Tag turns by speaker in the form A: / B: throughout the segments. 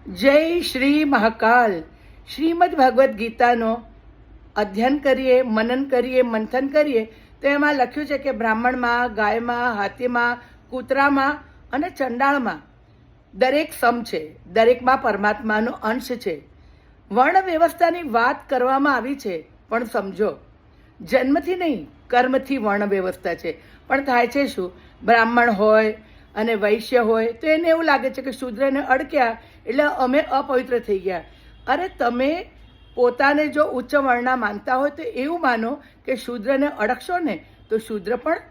A: જય શ્રી મહાકાલ. શ્રીમદ ભગવદ્ ગીતાનો અધ્યયન કરીએ, મનન કરીએ, મંથન કરીએ તો એમાં લખ્યું છે કે બ્રાહ્મણમાં, ગાયમાં, હાથીમાં, કૂતરામાં અને ચંડાળમાં દરેક સમ છે. દરેકમાં પરમાત્માનો અંશ છે. વર્ણ વ્યવસ્થાની વાત કરવામાં આવી છે, પણ સમજો, જન્મથી નહીં કર્મથી વર્ણ વ્યવસ્થા છે. પણ થાય છે શું, બ્રાહ્મણ હોય અને વૈશ્ય હોય તો એને એવું લાગે છે કે શૂદ્રને અડક્યા એટલે અમે અપવિત્ર થઈ ગયા. અરે તમે પોતાને જો ઉચ્ચ વર્ણના માનતા હોય તો એવું માનો કે શૂદ્રને અડકશો ને તો શૂદ્ર પણ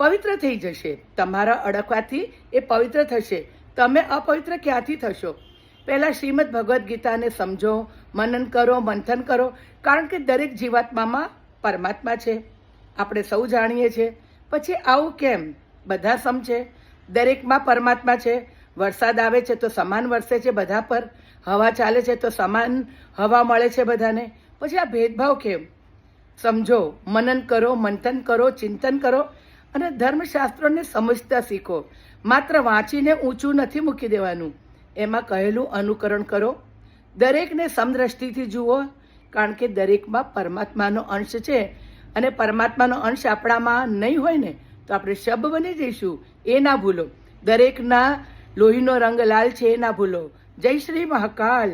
A: પવિત્ર થઈ જશે. તમારા અડકવાથી એ પવિત્ર થશે. તમે અપવિત્ર ક્યાંથી થશો? પહેલાં શ્રીમદ ભગવદ્ ગીતાને સમજો, મનન કરો, મંથન કરો. કારણ કે દરેક જીવાત્મામાં પરમાત્મા છે, આપણે સૌ જાણીએ છીએ. પછી આવું કેમ? બધા સમ છે, દરેકમાં પરમાત્મા છે. વરસાદ આવે છે તો સમાન વરસે છે બધા પર, હવા ચાલે છે તો સમાન હવા મળે છે બધાને. પછી આ ભેદભાવ કેમ? સમજો, મનન કરો, મંથન કરો, ચિંતન કરો અને ધર્મશાસ્ત્રોને સમજતા શીખો. માત્ર વાંચીને ઊંચું નથી મૂકી દેવાનું, એમાં કહેલું અનુકરણ કરો. દરેકને સમદ્રષ્ટિથી જુઓ, કારણ કે દરેકમાં પરમાત્માનો અંશ છે. અને પરમાત્માનો અંશ આપણામાં નહીં હોય ને તો આપણે શબ બની જઈશું. એ ના ભૂલો. દરેકના લોહીનો રંગ લાલ છે, એ ના ભૂલો. જય શ્રી મહાકાલ.